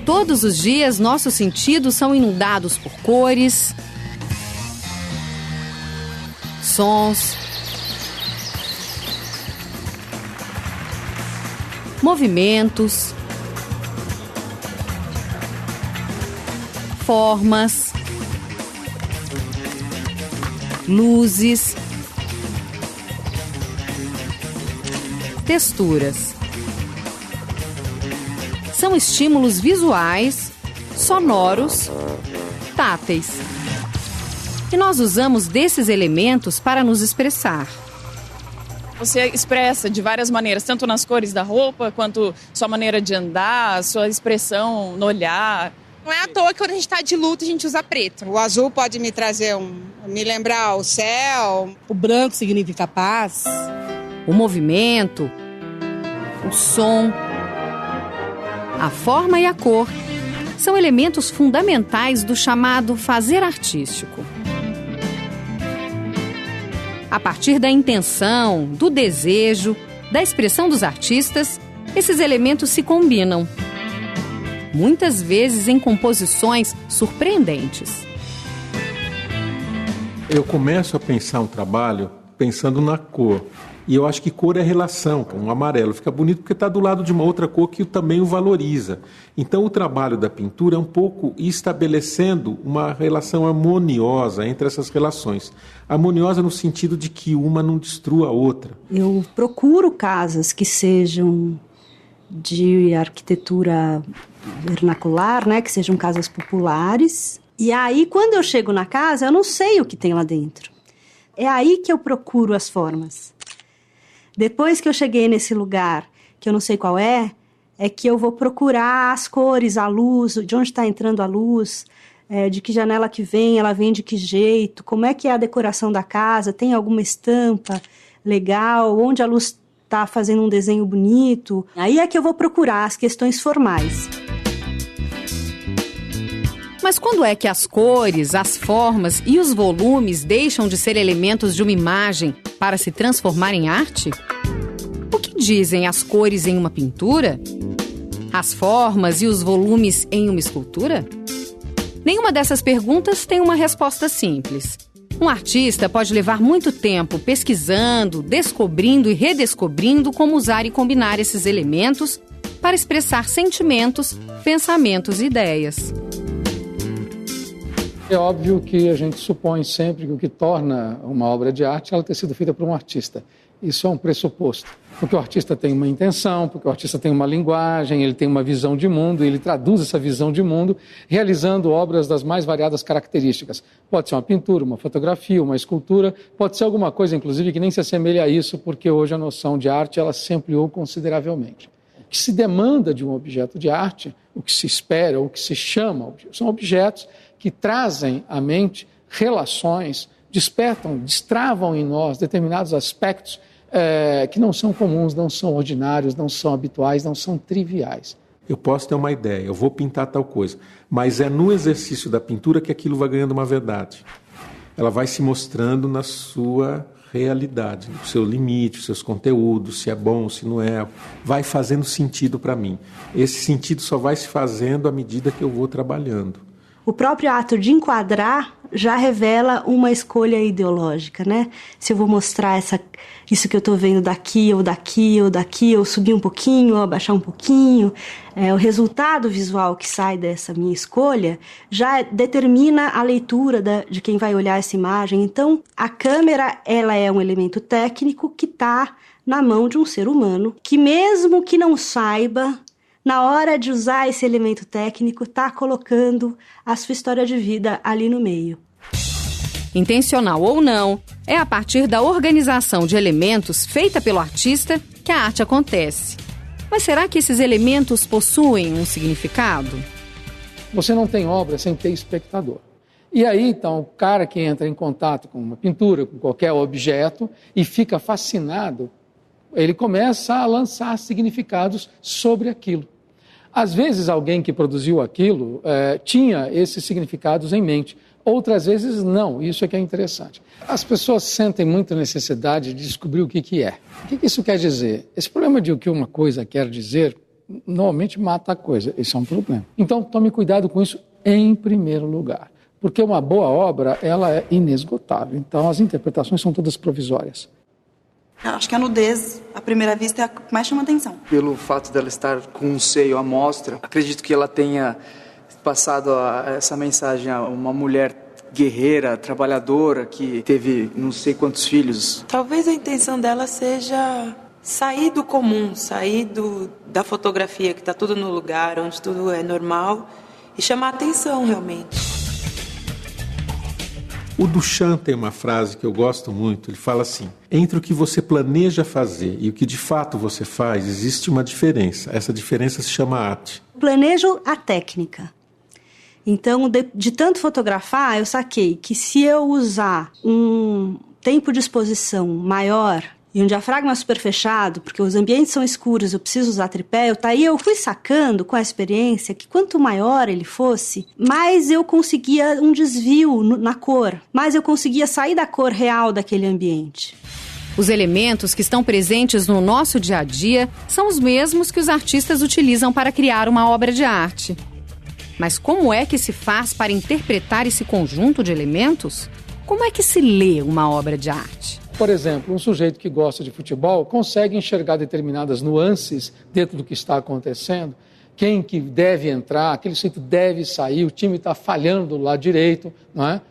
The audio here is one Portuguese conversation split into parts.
Todos os dias, nossos sentidos são inundados por cores, sons, movimentos, formas, luzes, texturas. São estímulos visuais, sonoros, táteis. E nós usamos desses elementos para nos expressar. Você expressa de várias maneiras, tanto nas cores da roupa, quanto sua maneira de andar, sua expressão no olhar. Não é à toa que quando a gente está de luto a gente usa preto. O azul pode me trazer, me lembrar o céu. O branco significa paz. O movimento, o som, a forma e a cor são elementos fundamentais do chamado fazer artístico. A partir da intenção, do desejo, da expressão dos artistas, esses elementos se combinam. Muitas vezes em composições surpreendentes. Eu começo a pensar um trabalho pensando na cor. E eu acho que cor é relação, com o amarelo fica bonito porque está do lado de uma outra cor que também o valoriza. Então o trabalho da pintura é um pouco estabelecendo uma relação harmoniosa entre essas relações. Harmoniosa no sentido de que uma não destrua a outra. Eu procuro casas que sejam de arquitetura vernacular, né, que sejam casas populares. E aí, quando eu chego na casa, eu não sei o que tem lá dentro. É aí que eu procuro as formas. Depois que eu cheguei nesse lugar, que eu não sei qual é que eu vou procurar as cores, a luz, de onde está entrando a luz, de que janela que vem, ela vem de que jeito, como é que é a decoração da casa, tem alguma estampa legal, onde a luz está fazendo um desenho bonito. Aí é que eu vou procurar as questões formais. Mas quando é que as cores, as formas e os volumes deixam de ser elementos de uma imagem para se transformar em arte? O que dizem as cores em uma pintura? As formas e os volumes em uma escultura? Nenhuma dessas perguntas tem uma resposta simples. Um artista pode levar muito tempo pesquisando, descobrindo e redescobrindo como usar e combinar esses elementos para expressar sentimentos, pensamentos e ideias. É óbvio que a gente supõe sempre que o que torna uma obra de arte é ela ter sido feita por um artista. Isso é um pressuposto. Porque o artista tem uma intenção, porque o artista tem uma linguagem, ele tem uma visão de mundo, ele traduz essa visão de mundo realizando obras das mais variadas características. Pode ser uma pintura, uma fotografia, uma escultura, pode ser alguma coisa, inclusive, que nem se assemelha a isso, porque hoje a noção de arte ela se ampliou consideravelmente. O que se demanda de um objeto de arte, o que se espera, o que se chama, são objetos que trazem à mente relações, despertam, destravam em nós determinados aspectos que não são comuns, não são ordinários, não são habituais, não são triviais. Eu posso ter uma ideia, eu vou pintar tal coisa, mas é no exercício da pintura que aquilo vai ganhando uma verdade. Ela vai se mostrando na sua realidade, no seu limite, os seus conteúdos, se é bom, se não é, vai fazendo sentido para mim. Esse sentido só vai se fazendo à medida que eu vou trabalhando. O próprio ato de enquadrar já revela uma escolha ideológica, né? Se eu vou mostrar isso que eu estou vendo daqui, ou daqui, ou daqui, ou subir um pouquinho, ou abaixar um pouquinho, o resultado visual que sai dessa minha escolha já determina a leitura de quem vai olhar essa imagem. Então, a câmera, ela é um elemento técnico que está na mão de um ser humano, que mesmo que não saiba, na hora de usar esse elemento técnico, está colocando a sua história de vida ali no meio. Intencional ou não, é a partir da organização de elementos feita pelo artista que a arte acontece. Mas será que esses elementos possuem um significado? Você não tem obra sem ter espectador. E aí, então, o cara que entra em contato com uma pintura, com qualquer objeto, e fica fascinado, ele começa a lançar significados sobre aquilo. Às vezes, alguém que produziu aquilo tinha esses significados em mente. Outras vezes, não. Isso é que é interessante. As pessoas sentem muita necessidade de descobrir o que é. O que isso quer dizer? Esse problema de o que uma coisa quer dizer normalmente mata a coisa. Isso é um problema. Então, tome cuidado com isso em primeiro lugar. Porque uma boa obra, ela é inesgotável. Então, as interpretações são todas provisórias. Eu acho que a nudez, à primeira vista, é a que mais chama atenção. Pelo fato dela estar com um seio à mostra, acredito que ela tenha passado essa mensagem a uma mulher guerreira, trabalhadora, que teve não sei quantos filhos. Talvez a intenção dela seja sair do comum, sair da fotografia, que está tudo no lugar, onde tudo é normal, e chamar atenção, realmente. O Duchamp tem uma frase que eu gosto muito, ele fala assim: entre o que você planeja fazer e o que de fato você faz, existe uma diferença. Essa diferença se chama arte. Planejo a técnica. Então, de tanto fotografar, eu saquei que se eu usar um tempo de exposição maior e um diafragma super fechado, porque os ambientes são escuros, eu preciso usar tripé, eu fui sacando com a experiência que quanto maior ele fosse, mais eu conseguia um desvio na cor, mais eu conseguia sair da cor real daquele ambiente. Os elementos que estão presentes no nosso dia a dia são os mesmos que os artistas utilizam para criar uma obra de arte. Mas como é que se faz para interpretar esse conjunto de elementos? Como é que se lê uma obra de arte? Por exemplo, um sujeito que gosta de futebol consegue enxergar determinadas nuances dentro do que está acontecendo. Quem que deve entrar, aquele sujeito deve sair, o time está falhando do lado direito, não é?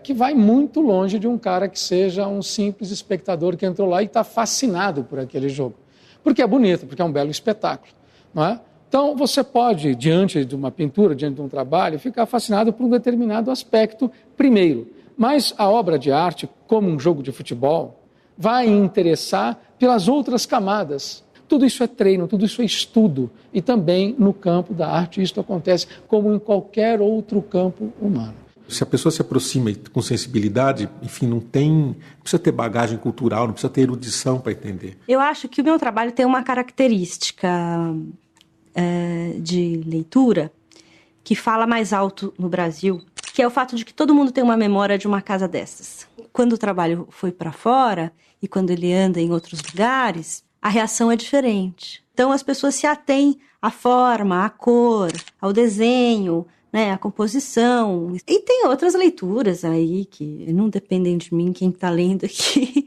Que vai muito longe de um cara que seja um simples espectador que entrou lá e está fascinado por aquele jogo. Porque é bonito, porque é um belo espetáculo, não é? Então, você pode, diante de uma pintura, diante de um trabalho, ficar fascinado por um determinado aspecto primeiro. Mas a obra de arte, como um jogo de futebol, vai interessar pelas outras camadas. Tudo isso é treino, tudo isso é estudo. E também no campo da arte isso acontece como em qualquer outro campo humano. Se a pessoa se aproxima com sensibilidade, enfim, não precisa ter bagagem cultural, não precisa ter erudição para entender. Eu acho que o meu trabalho tem uma característica de leitura que fala mais alto no Brasil, que é o fato de que todo mundo tem uma memória de uma casa dessas. Quando o trabalho foi para fora e quando ele anda em outros lugares, a reação é diferente. Então as pessoas se atêm à forma, à cor, ao desenho, né, à composição. E tem outras leituras aí que não dependem de mim, quem está lendo aqui,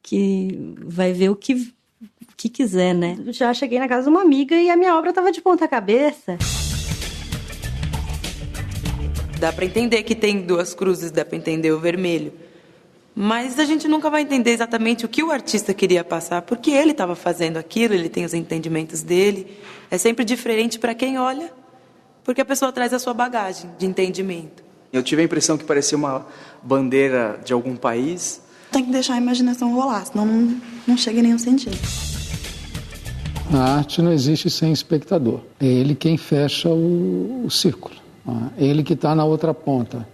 que vai ver o que quiser, né? Já cheguei na casa de uma amiga e a minha obra estava de ponta cabeça. Dá para entender que tem duas cruzes, dá para entender o vermelho. Mas a gente nunca vai entender exatamente o que o artista queria passar, porque ele estava fazendo aquilo, ele tem os entendimentos dele. É sempre diferente para quem olha, porque a pessoa traz a sua bagagem de entendimento. Eu tive a impressão que parecia uma bandeira de algum país. Tem que deixar a imaginação rolar, senão não chega em nenhum sentido. Na arte não existe sem espectador. É ele quem fecha o círculo. É ele que está na outra ponta.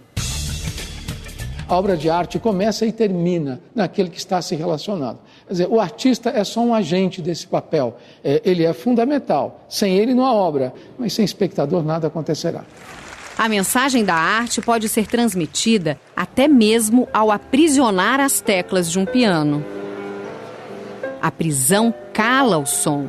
A obra de arte começa e termina naquele que está se relacionando. Quer dizer, o artista é só um agente desse papel. Ele é fundamental. Sem ele não há obra, mas sem espectador nada acontecerá. A mensagem da arte pode ser transmitida até mesmo ao aprisionar as teclas de um piano. A prisão cala o som.